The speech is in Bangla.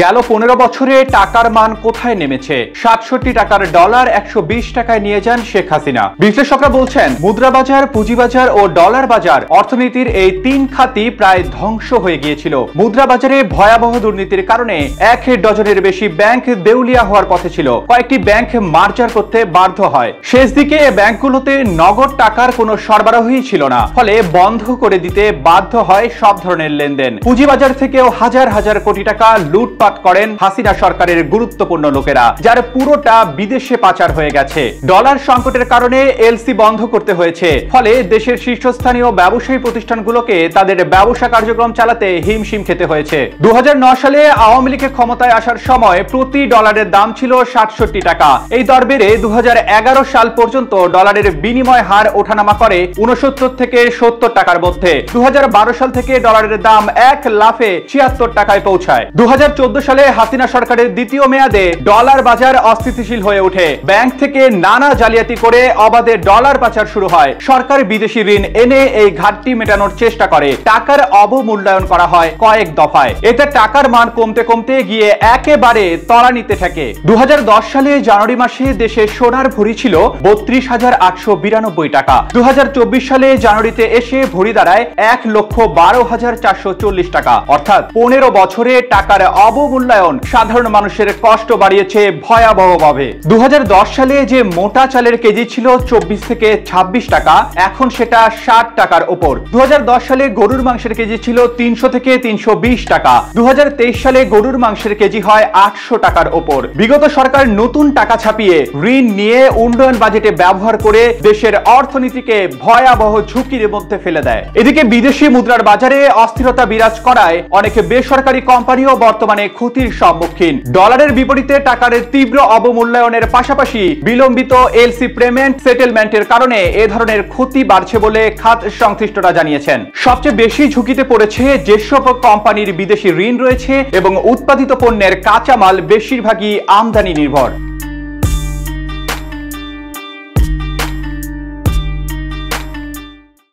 গেল 15 বছরে টাকার মান কোথায় নেমেছে? 67 টাকার ডলার 120 টাকায় নিয়ে যান শেখ হাসিনা। বিশ্লেষকরা বলছেন, মুদ্রাবাজার, পুঁজিবাজার ও ডলার বাজার অর্থনীতির এই তিন খাতই প্রায় ধ্বংস হয়ে গিয়েছিল। মুদ্রাবাজারে ভয়াবহ দুর্নীতির কারণে 1 ডজনের বেশি ব্যাংক দেউলিয়া হওয়ার পথে ছিল। কয়েকটি ব্যাংক মার্জার করতে বাধ্য হয়। শেষ দিকে ব্যাংকগুলোতে নগদ টাকার কোনো সরবরাহই ছিল না, ফলে বন্ধ করে দিতে বাধ্য হয় সব ধরনের লেনদেন। পুঁজিবাজার থেকেও হাজার হাজার কোটি টাকা লুটপাট করেন হাসিনা সরকারের গুরুত্বপূর্ণ লোকেরা, যার পুরোটা বিদেশে পাচার হয়ে গেছে। ডলার সংকটের কারণে এলসি বন্ধ করতে হয়েছে, ফলে দেশের শীর্ষস্থানীয় ব্যবসায়ী প্রতিষ্ঠানগুলোকে তাদের ব্যবসা কার্যক্রম চালাতে হিমশিম খেতে হয়েছে। 2009 সালে আওয়ামী লীগের ক্ষমতায় আসার সময় প্রতি ডলারের দাম ছিল 67 টাকা। এই দর বেড়ে 2011 সাল পর্যন্ত ডলারের বিনিময় হার ওঠানামা করে 69 থেকে 70 টাকার মধ্যে। 2012 সাল থেকে ডলারের দাম এক লাফে 76 টাকায় পৌঁছায়। 2014 সালে হাসিনা সরকারের দ্বিতীয় মেয়াদে ডলার বাজার অস্থিতিশীল হয়ে ওঠে। ব্যাংক থেকে নানা জালিয়াতি করে অবাধে ডলার পাচার শুরু হয়। সরকার বিদেশি ঋণ এনে এই ঘাটতি মেটানোর চেষ্টা করে। টাকার অবমূল্যায়ন করা হয় কয়েক দফায়। এতে টাকার মান কমতে কমতে গিয়ে একেবারে তলানিতে ঠেকে। 2010 সালে জানুয়ারি মাসে দেশে সোনার ভরি ছিল 32,892 টাকা। 2024 সালে জানুয়ারিতে এসে ভরি দাঁড়ায় 1,12,440 টাকা। অর্থাৎ 15 বছরে টাকার অবমূল্যায়ন সাধারণ মানুষের কষ্ট বাড়িয়েছে ভয়াবহভাবে। 2010 সালে যে মোটা চালের কেজি ছিল 24 থেকে 26 টাকা, এখন সেটা 60 টাকার উপর। 2010 সালে গরুর মাংসের কেজি ছিল 300 থেকে 320 টাকা। 2023 সালে গরুর মাংসের কেজি হয় 800 টাকার উপর। বিগত সরকার নতুন টাকা ছাপিয়ে ঋণ নিয়ে উন্নয়ন বাজেটে ব্যবহার করে দেশের অর্থনীতিকে ভয়াবহ ঝুঁকির মধ্যে ফেলে দেয়। এদিকে বিদেশি মুদ্রার বাজারে অস্থিরতা বিরাজ করায় অনেক বেসরকারি কোম্পানিও বর্তমানে ক্ষতির সম্মুখীন। ডলারের বিপরীতে টাকার তীব্র অবমূল্যায়নের পাশাপাশি বিলম্বিত এলসি পেমেন্ট সেটেলমেন্টের কারণে এ ধরনের ক্ষতি বাড়ছে বলে খাত সংশ্লিষ্টরা জানিয়েছেন। সবচেয়ে বেশি ঝুঁকিতে পড়েছে যেসব কোম্পানির বিদেশি ঋণ রয়েছে এবং উৎপাদিত পণ্যের কাঁচামাল বেশিরভাগই আমদানি নির্ভর।